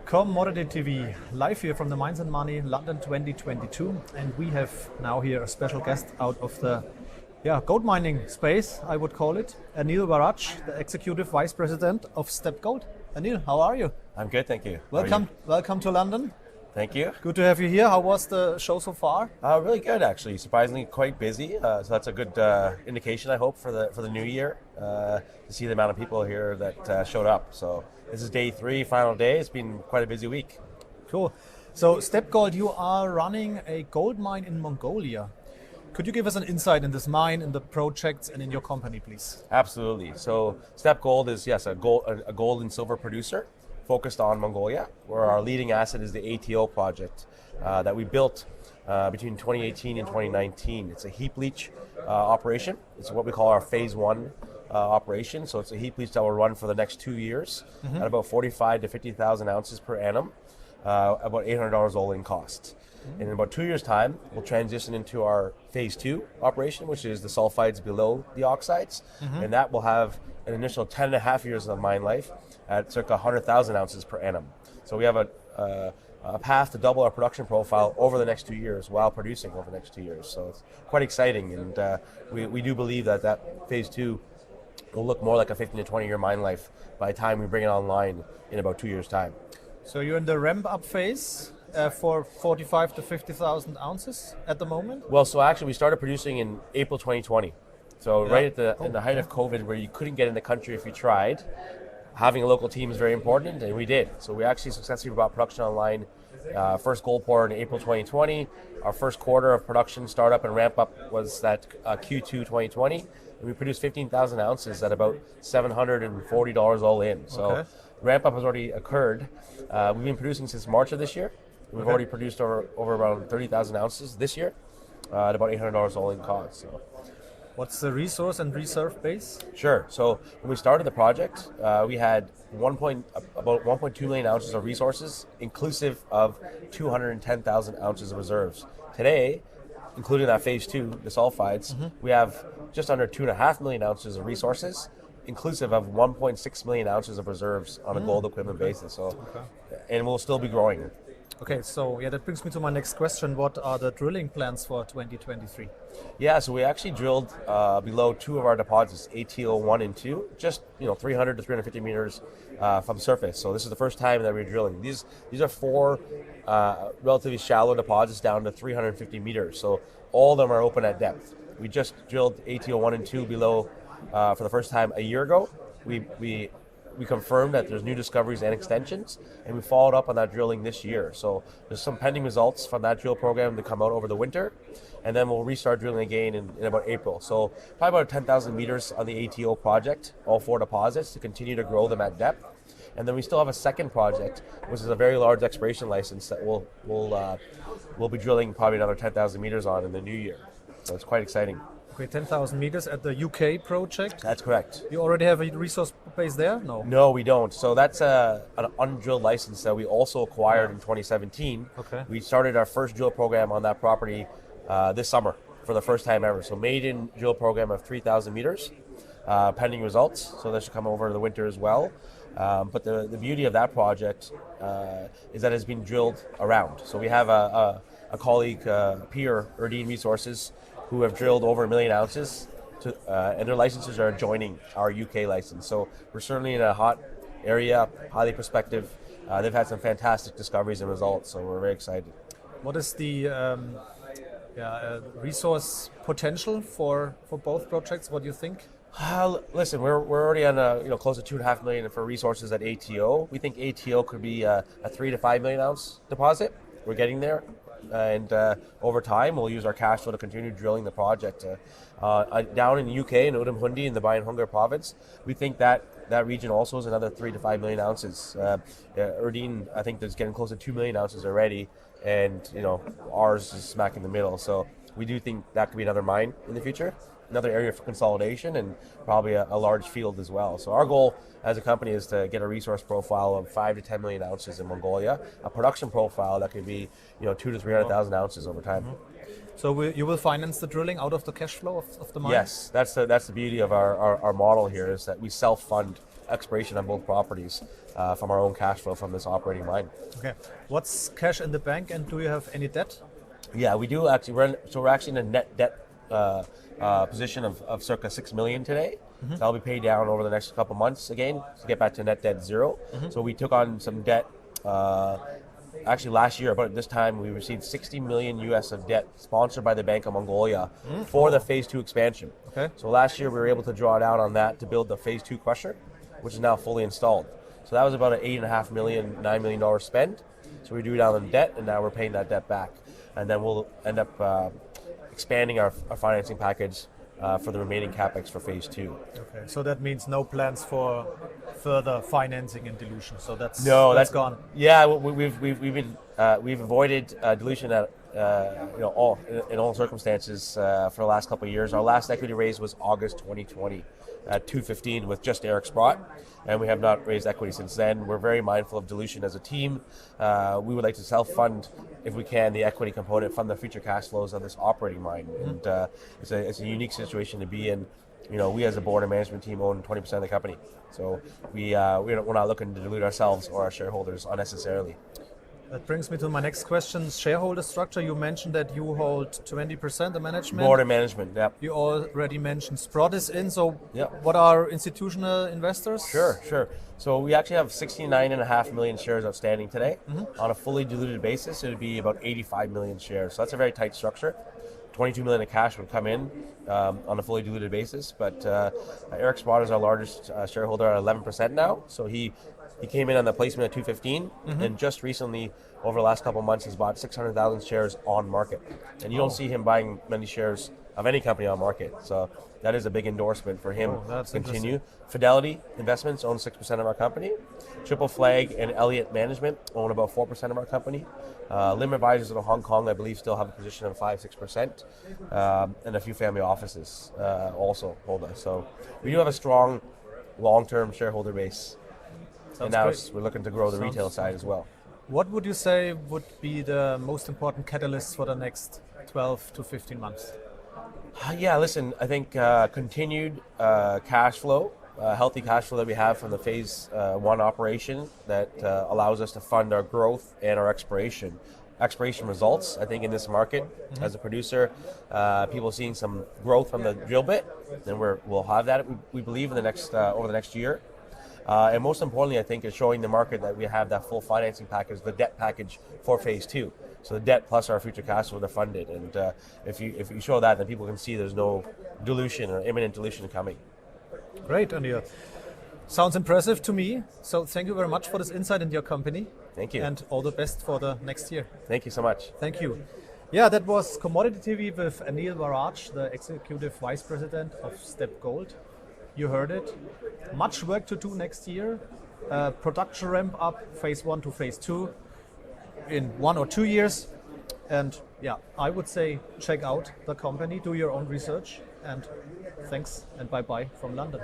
Commodity TV, live here from the Mines and Money, London 2022. And we have now here a special guest out of the gold mining space, I would call it. Aneel Waraich, the Executive Vice President of Steppe Gold. Aneel, how are you? I'm good, thank you. Welcome to London. Thank you. Good to have you here. How was the show so far? Really good, actually. Surprisingly, quite busy. So that's a good indication, I hope, for the new year to see the amount of people here that showed up. So this is day 3, final day. It's been quite a busy week. Cool. So Steppe Gold, you are running a gold mine in Mongolia. Could you give us an insight in this mine, in the projects, and in your company, please? Absolutely. So Steppe Gold is, yes, a gold and silver producer focused on Mongolia, where our leading asset is the ATO project that we built between 2018 and 2019. It's a heap leach operation. It's what we call our phase 1 operation. So it's a heap leach that will run for the next 2 years at about 45 to 50,000 ounces per annum, about $800 all-in cost. And in about 2 years' time, we'll transition into our phase 2 operation, which is the sulfides below the oxides. And that will have an initial 10 and a half years of mine life at circa 100,000 ounces per annum. So we have a path to double our production profile over the next 2 years while producing over the next 2 years. So it's quite exciting. And we do believe that phase 2 will look more like a 15 to 20 year mine life by the time we bring it online in about 2 years' time. So you're in the ramp-up phase for 45 to 50,000 ounces at the moment? Well, so actually we started producing in April 2020. So right at in the height of COVID, where you couldn't get in the country if you tried, having a local team is very important, and we did. So we actually successfully brought production online. First gold pour in April 2020. Our first quarter of production startup and ramp up was that Q2 2020. And we produced 15,000 ounces at about $740 all in. So ramp up has already occurred. We've been producing since March of this year. We've already produced over around 30,000 ounces this year at about $800 all in cost. So. What's the resource and reserve base? Sure. So when we started the project, we had about 1.2 million ounces of resources, inclusive of 210,000 ounces of reserves. Today, including that phase 2, the sulfides, we have just under 2.5 million ounces of resources, inclusive of 1.6 million ounces of reserves on a gold equivalent basis. So, and we'll still be growing. Okay, so that brings me to my next question. What are the drilling plans for 2023? Yeah, so we actually drilled below 2 of our deposits, ATO 1 and 2, just 300 to 350 meters from surface. So this is the first time that we're drilling. These are 4 relatively shallow deposits down to 350 meters. So all of them are open at depth. We just drilled ATO 1 and 2 below for the first time a year ago. We confirmed that there's new discoveries and extensions, and we followed up on that drilling this year. So there's some pending results from that drill program to come out over the winter, and then we'll restart drilling again in about April. So probably about 10,000 meters on the ATO project, all 4 deposits, to continue to grow them at depth. And then we still have a second project, which is a very large exploration license that we'll be drilling probably another 10,000 meters on in the new year. So it's quite exciting. Okay, 10,000 meters at the UK project? That's correct. You already have a resource base there? No? No, we don't. So that's an undrilled license that we also acquired in 2017. Okay. We started our first drill program on that property this summer for the first time ever. So maiden drill program of 3,000 meters, pending results. So that should come over the winter as well. But the beauty of that project is that it's been drilled around. So we have a colleague, peer, Erdene Resources, who have drilled over 1 million ounces, and their licenses are adjoining our UK license. So we're certainly in a hot area, highly prospective. They've had some fantastic discoveries and results, so we're very excited. What is the resource potential for both projects? What do you think? Listen, we're already on close to 2.5 million for resources at ATO. We think ATO could be a 3 to 5 million ounce deposit. We're getting there. And over time, we'll use our cash flow to continue drilling the project. Down in the UK, in Udamhundi, in the Bayan Hungar province, we think that region also is another 3 to 5 million ounces. Erdene, I think, is getting close to 2 million ounces already, and ours is smack in the middle. So we do think that could be another mine in the future, another area for consolidation, and probably a large field as well. So our goal as a company is to get a resource profile of 5 to 10 million ounces in Mongolia, a production profile that could be 200 to 300,000 ounces over time. So you will finance the drilling out of the cash flow of the mine? Yes, that's the beauty of our model here, is that we self-fund exploration on both properties from our own cash flow from this operating mine. Okay. What's cash in the bank, and do you have any debt? Yeah, we do actually. We're actually in a net debt position of circa 6 million today. So that'll be paid down over the next couple months again to get back to net debt zero. So we took on some debt. Actually, last year, about this time, we received 60 million US of debt sponsored by the Bank of Mongolia for the Phase 2 expansion. Okay. So last year, we were able to draw down on that to build the Phase 2 crusher, which is now fully installed. So that was about an $8.5 million, $9 million spend. So we drew down on debt, and now we're paying that debt back. And then we'll end up expanding our financing package for the remaining capex for Phase 2. Okay, so that means no plans for further financing and dilution. So that's gone. Yeah, we've avoided dilution at in all circumstances for the last couple of years. Our last equity raise was August 2020 at $215 with just Eric Sprott, and we have not raised equity since then. We're very mindful of dilution as a team. We would like to self-fund, if we can, the equity component from the future cash flows of this operating mine. And it's a unique situation to be in. We as a board and management team own 20% of the company. So we're not looking to dilute ourselves or our shareholders unnecessarily. That brings me to my next question. Shareholder structure. You mentioned that you hold 20% of management. Board and management, yep. You already mentioned Sprott is in. So Yep. What are institutional investors? Sure. So we actually have 69.5 million shares outstanding today. On a fully diluted basis, it would be about 85 million shares. So that's a very tight structure. 22 million of cash would come in on a fully diluted basis. But Eric Sprott is our largest shareholder at 11% now. So he came in on the placement at 215, and just recently, over the last couple of months, he's bought 600,000 shares on market. And you don't see him buying many shares of any company on market. So that is a big endorsement for him to continue. Fidelity Investments own 6% of our company. Triple Flag and Elliott Management own about 4% of our company. Lim Advisors in Hong Kong, I believe, still have a position of 5-6%. And a few family offices also hold us. So we do have a strong long-term shareholder base. And now we're looking to grow the retail side as well. What would you say would be the most important catalyst for the next 12 to 15 months? Yeah, listen, I think continued cash flow, healthy cash flow that we have from the Phase 1 operation that allows us to fund our growth and our exploration results. I think in this market, as a producer, people seeing some growth from the drill bit, then we'll have that, we believe, in the next over the next year. And most importantly, I think, is showing the market that we have that full financing package, the debt package for Phase 2. So the debt plus our future cash flow, they're funded. And if you show that, then people can see there's no dilution or imminent dilution coming. Great, Aneel. Sounds impressive to me. So thank you very much for this insight into your company. Thank you. And all the best for the next year. Thank you so much. Thank you. Yeah, that was Commodity TV with Aneel Waraich, the Executive Vice President of Steppe Gold. You heard it. Much work to do next year. Production ramp up, Phase 1 to Phase 2 in 1 or 2 years. And yeah, I would say check out the company, do your own research, and thanks and bye-bye from London.